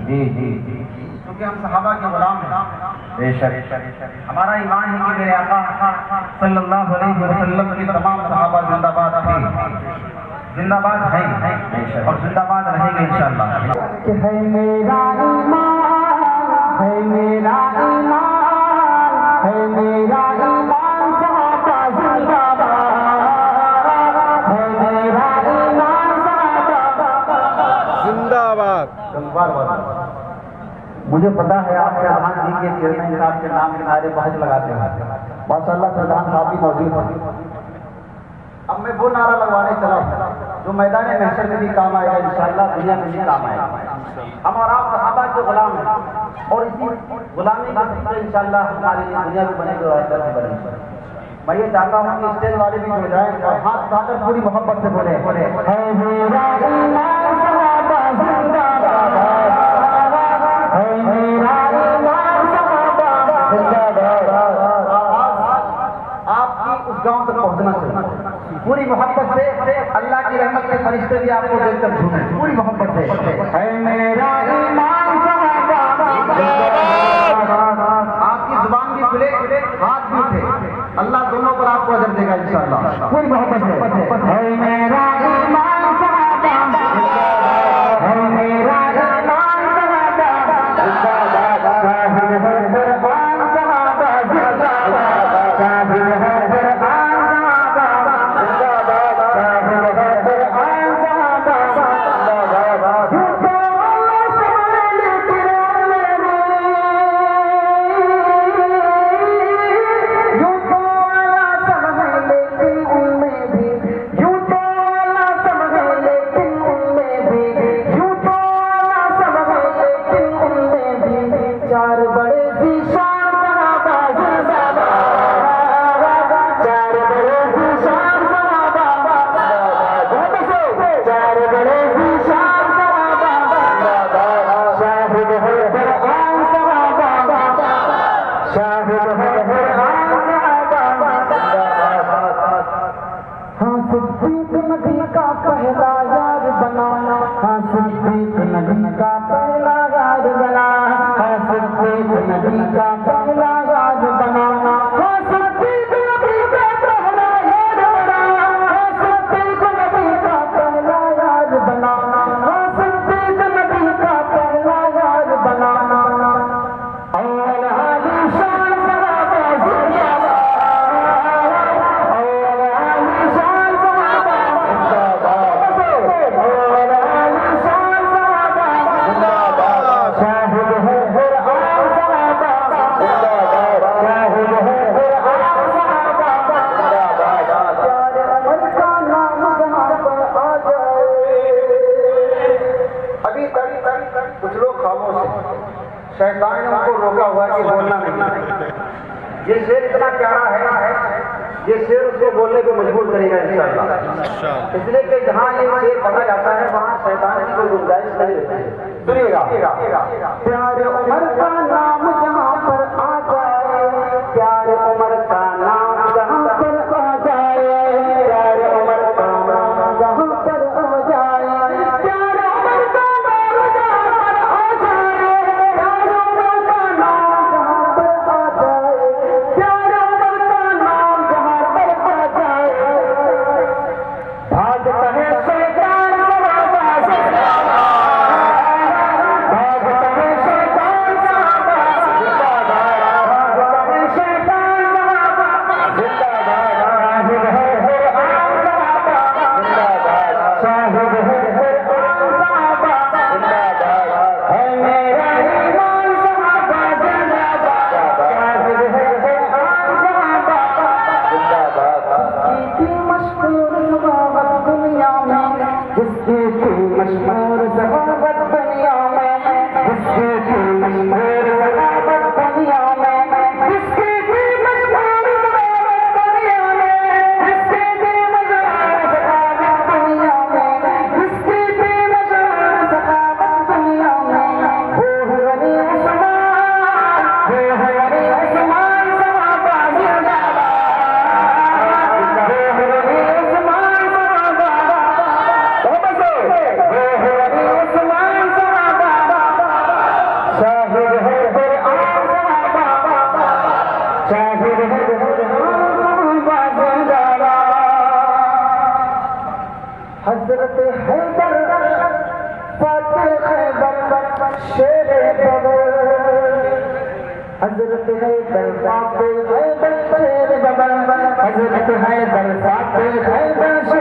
جی جی کیونکہ ہم صحابہ کے غلام ہیں. بے شک. ہمارا ایمان ہے کہ میرے آقا صلی اللہ علیہ وسلم کی تمام صحابہ زندہ باد تھے، زندہ باد ہیں اور زندہ باد رہیں گے انشاءاللہ. کہ ہے میرا ایمان، ہے میرا ایمان، ہے میرا ایمان صحابہ زندہ باد، ہے میرا ایمان صحابہ زندہ باد. مجھے پتا ہے آپ پردھان جی کے چیئرمین صاحب کے نام کے نعرے بہت لگاتے ہیں، ماشاء اللہ پردھان صاحب بھی موجود ہیں. اب میں وہ نعرہ لگوانے چلا ہوں جو میدان محشر میں بھی کام آئے گا انشاءاللہ، دنیا میں بھی کام آئے گا. ہم اور آپ صحابہ کے غلام ہیں اور اسی غلامی کا ذکر انشاءاللہ ہمارے لیے دنیا بھی بنے گی اور آخرت بھی بنے گی. میں یہ چاہتا ہوں کہ اسٹیج والے بھی ہو جائیں اور ہاتھ اٹھا کر پوری محبت سے بولے ہے میرا ایمان صحابہ زندہ باد، ہے میرا ایمان صحابہ زندہ باد. آپ کی اس گاؤں تک پہنچنا چاہیے پوری محبت سے. اللہ کی رحمت کے فرشتے بھی آپ کو دیکھ کر جھومیں پوری محبت سے. ہے میرا ایمان صحابہ زندہ باد. آپ کی زبان بھی کھلے، ہاتھ بھی اٹھے، اللہ دونوں پر آپ کو اجر دے گا انشاءاللہ پوری محبت سے. ہے میرا ایمان صحابہ زندہ باد، ہے میرا ایمان صحابہ زندہ باد. شاہد ہے قربان صحابہ زندہ باد، شاہد ہے قربان صحابہ زندہ باد، شاہد ہے قربان صحابہ زندہ باد. جھوٹوں اللہ سمجھ لیکن ان میں بھی، جھوٹوں اللہ سمجھ لیکن ان میں بھی، جھوٹوں اللہ سمجھ لیکن ان میں بھی، چار بڑے ذیشان صحابہ زندہ باد، چار بڑے ذیشان صحابہ زندہ باد، چار بڑے ذیشان صحابہ زندہ باد. شاہد ہے قرآن صحابہ زندہ باد، شاہد ہے قرآن صحابہ زندہ باد. ہاں صدیق نبی کا پہلا یار بنانا، ہاں صدیق نبی کا پہلا یار بنانا، ہاں صدیق نبی کا پہلا یار بنانا، ہاں صدیق نبی کا پہلا یار بنانا، ہاں صدیق نبی کا پہلا یار بنانا، ہاں صدیق نبی کا پہلا یار بنانا. اول عالی شان صحابہ زندہ باد، اول عالی شان صحابہ زندہ باد، اول عالی شان صحابہ زندہ باد. شاہد ہے قرآن صحابہ زندہ باد، شاہد ہے قرآن صحابہ زندہ باد. پیارے عمر کا نام جہاں پر آ جائے. ابھی تک کچھ لوگ خاموش ہیں، شیطان نے ان کو روکا ہوا ہے کہ بولنا نہیں. یہ شعر اتنا پیارا ہے، یہ شعر اس کو بولنے کو مجبور کرے گا انشاءاللہ. اس لیے کہ جہاں یہ شعر پڑھا جاتا ہے وہاں شیطان کی کوئی گنجائش نہیں رہتی ہے. سنیے گا. پیارے عمر کا نام جہاں پر آ جائے، پیارے عمر کا نام جہاں پر آ جائے، پیارے عمر کا نام جہاں پر آ جائے، پیارے عمر کا نام جہاں پر آ جائے، پیارے عمر کا نام جہاں پر آ جائے، پیارے عمر کا نام جہاں پر آ جائے. بھاگتا ہے شیطان صحابہ زندہ باد، بھاگتا ہے شیطان صحابہ شیر ببر حضرت حیدر فاتح خیبر شیر ببر حضرت حیدر فاتح خیبر